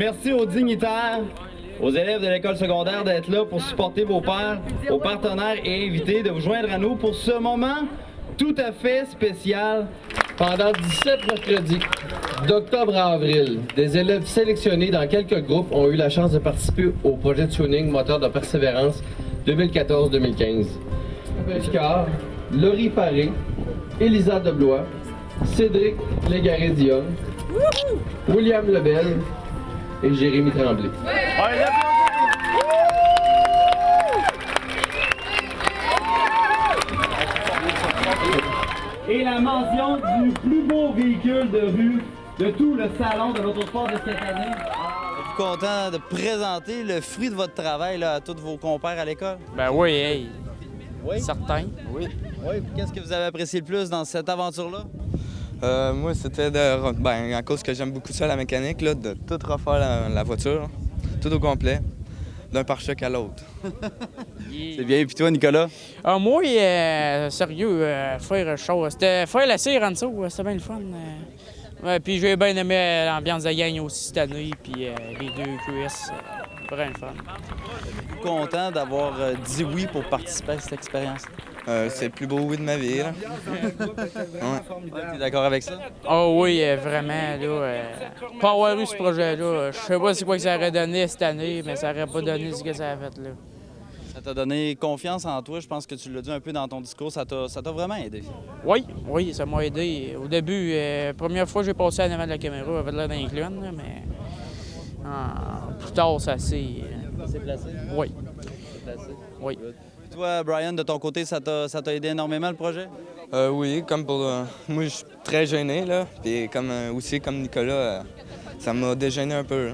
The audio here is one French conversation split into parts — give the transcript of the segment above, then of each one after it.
Merci aux dignitaires, aux élèves de l'école secondaire d'être là pour supporter vos pairs, aux partenaires et invités de vous joindre à nous pour ce moment tout à fait spécial. Pendant 17 mercredis, d'octobre à avril, des élèves sélectionnés dans quelques groupes ont eu la chance de participer au projet de tuning moteur de persévérance 2014-2015. Picard, Laurie Paré, Elisa Deblois, Cédric Légaré-Dion, William Lebel et Jérémy Tremblay. Et la mention du plus beau véhicule de rue de tout le salon de l'autosport de cette année. Êtes-vous content de présenter le fruit de votre travail là, à tous vos compères à l'école? Ben oui, hey. Oui. Certain. Oui. Qu'est-ce que vous avez apprécié le plus dans cette aventure-là? Moi, c'était à cause que j'aime beaucoup ça, la mécanique, là, de tout refaire la voiture, tout au complet, d'un pare-choc à l'autre. C'est bien. Et puis toi, Nicolas? Ah, moi, sérieux, faire chaud. C'était faire la cire en dessous, c'était bien le fun. Ouais, puis j'ai bien aimé l'ambiance de gang aussi cette année, puis les deux QS, vraiment le fun. Êtes-vous content d'avoir dit oui pour participer à cette expérience? C'est le plus beau oui de ma vie, là. Tu es d'accord avec ça? Oh oui, vraiment, là. Pas avoir eu ce projet-là, je sais pas c'est quoi que ça aurait donné cette année, mais ça aurait pas donné ce que ça a fait, là. Ça t'a donné confiance en toi. Je pense que tu l'as dit un peu dans ton discours. Ça t'a vraiment aidé. Oui, ça m'a aidé. Au début, première fois que j'ai passé en avant de la caméra, avait l'air d'un clown, là, mais plus tard, ça s'est... C'est placé? Oui. C'est placé? Oui. Et toi, Brian, de ton côté, ça t'a aidé énormément le projet? Oui, comme pour... moi, je suis très gêné, là. Puis aussi, comme Nicolas, ça m'a dégêné un peu, là.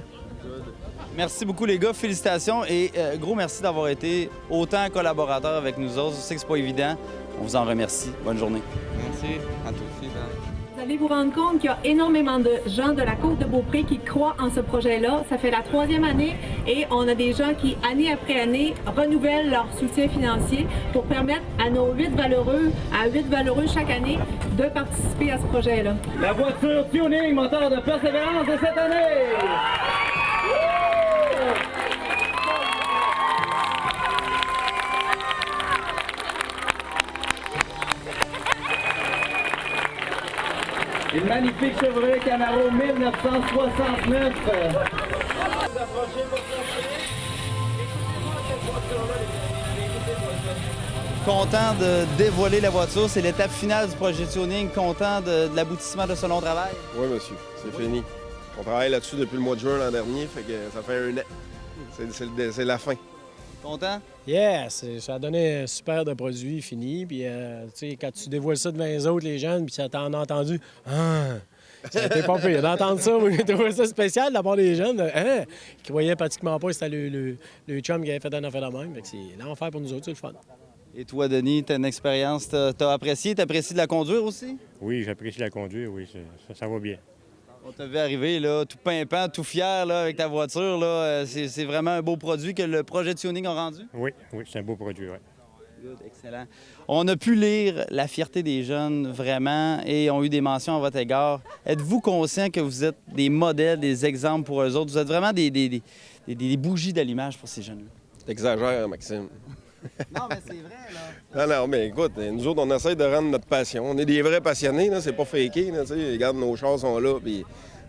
Merci beaucoup, les gars. Félicitations et gros merci d'avoir été autant collaborateurs avec nous autres. Je sais que c'est pas évident. On vous en remercie. Bonne journée. Merci. À toi aussi. Bye. Vous allez vous rendre compte qu'il y a énormément de gens de la Côte-de-Beaupré qui croient en ce projet-là. Ça fait la 3e année et on a des gens qui, année après année, renouvellent leur soutien financier pour permettre à nos 8 valeureux chaque année, de participer à ce projet-là. La voiture tuning moteur de persévérance de cette année! Une magnifique Chevrolet Camaro 1969. Content de dévoiler la voiture. C'est l'étape finale du projet tuning. Content de l'aboutissement de ce long travail. Oui, monsieur. C'est fini. On travaille là-dessus depuis le mois de juin l'an dernier, fait que ça fait 1 an. C'est la fin. Content? Yes, ça a donné un super de produit fini. Puis, tu sais, quand tu dévoiles ça devant les autres, les jeunes, puis ça t'en a entendu, ça a été pas pire d'entendre ça. Moi, j'ai trouvé ça spécial de la part des jeunes, qui voyaient pratiquement pas que c'était le chum qui avait fait un affaire de même. Fait que c'est l'enfer pour nous autres, c'est le fun. Et toi, Denis, t'as une expérience, t'as apprécié? T'apprécies de la conduire aussi? Oui, j'apprécie la conduire, oui, ça va bien. On t'a vu arriver, là, tout pimpant, tout fier, là, avec ta voiture, là. C'est vraiment un beau produit que le projet de tuning a rendu? Oui, c'est un beau produit, oui. Good, excellent. On a pu lire la fierté des jeunes, vraiment, et ont eu des mentions à votre égard. Êtes-vous conscient que vous êtes des modèles, des exemples pour eux autres? Vous êtes vraiment des bougies d'allumage pour ces jeunes-là? T'exagères, Maxime. Non, mais c'est vrai, là. Non, mais écoute, nous autres, on essaie de rendre notre passion. On est des vrais passionnés, là, c'est pas faké, là, tu sais. Regarde, nos chars sont là, puis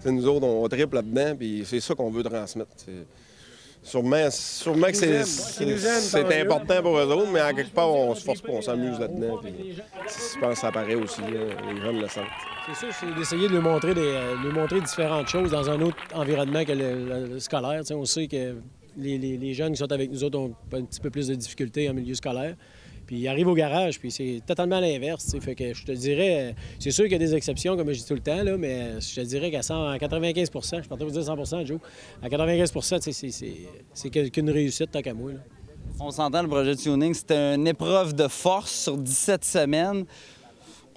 nous autres, on triple là-dedans, puis c'est ça qu'on veut transmettre. Sûrement que c'est important pour eux autres, mais en quelque part, on se force pas, on s'amuse là-dedans. Puis, je pense que ça paraît aussi, là, les jeunes le sentent. C'est sûr, c'est d'essayer de lui montrer différentes choses dans un autre environnement que le scolaire. Tu sais, on sait que les jeunes qui sont avec nous autres ont un petit peu plus de difficultés en milieu scolaire. Puis ils arrivent au garage, puis c'est totalement à l'inverse. Fait que je te dirais, c'est sûr qu'il y a des exceptions, comme je dis tout le temps, là, mais je te dirais qu'à 95 je partais vous dire 100 Joe, à 95 c'est qu'une réussite tant qu'à moi. Là. On s'entend, le projet de tuning, c'était une épreuve de force sur 17 semaines.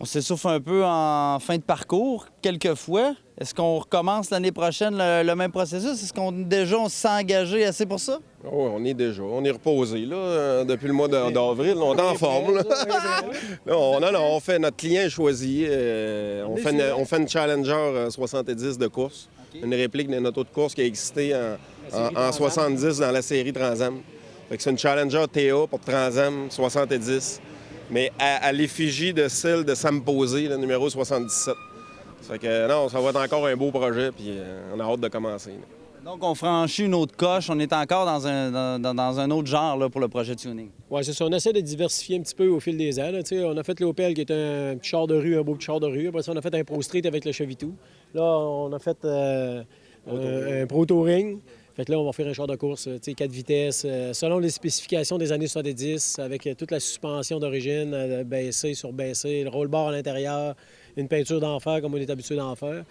On s'essouffle un peu en fin de parcours, quelquefois. Est-ce qu'on recommence l'année prochaine le même processus? Est-ce qu'on on s'est engagé assez pour ça? Oui, on est reposé, là, depuis le mois d'avril. On est en forme, là. Notre client est choisi. On fait une Challenger 70 de course. Une réplique d'une auto de course qui a existé en 70 dans la série Trans-Am. Fait que c'est une Challenger TA pour Trans-Am 70, mais à l'effigie de celle de Sam Posé, le numéro 77. Fait que non, ça va être encore un beau projet, puis on a hâte de commencer. Là. Donc, on franchit une autre coche. On est encore dans un autre genre là, pour le projet tuning. Oui, c'est ça. On essaie de diversifier un petit peu au fil des ans. Là. On a fait l'Opel qui est un petit char de rue, un beau petit char de rue. Après ça, on a fait un Pro Street avec le Chevitou. Là, on a fait un Pro Touring. Fait que là, on va faire un char de course, 4 vitesses, selon les spécifications des années 70, avec toute la suspension d'origine, baissée, surbaissée, le roll-bar à l'intérieur, une peinture d'enfer comme on est habitué d'en faire.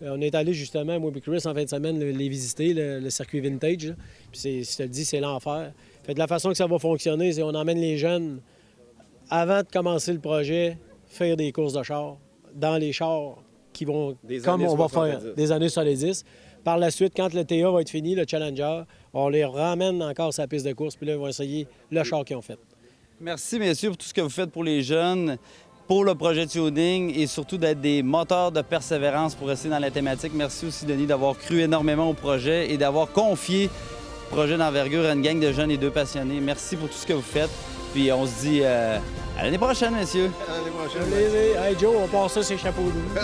On est allé justement, moi et Chris, en fin de semaine, les visiter, le circuit vintage. Là. Puis je te le dis, c'est l'enfer. Fait de la façon que ça va fonctionner, c'est qu'on emmène les jeunes, avant de commencer le projet, faire des courses de chars, dans les chars qui vont, comme on va faire, des années 70. Par la suite, quand le TA va être fini, le Challenger, on les ramène encore sur la piste de course, puis là, ils vont essayer le char qu'ils ont fait. Merci, messieurs, pour tout ce que vous faites pour les jeunes, pour le projet tuning et surtout d'être des moteurs de persévérance pour rester dans la thématique. Merci aussi, Denis, d'avoir cru énormément au projet et d'avoir confié le projet d'envergure à une gang de jeunes et 2 passionnés. Merci pour tout ce que vous faites. Puis on se dit à l'année prochaine, messieurs. À l'année prochaine. Hey Joe, on passe ça, c'est chapeau doux.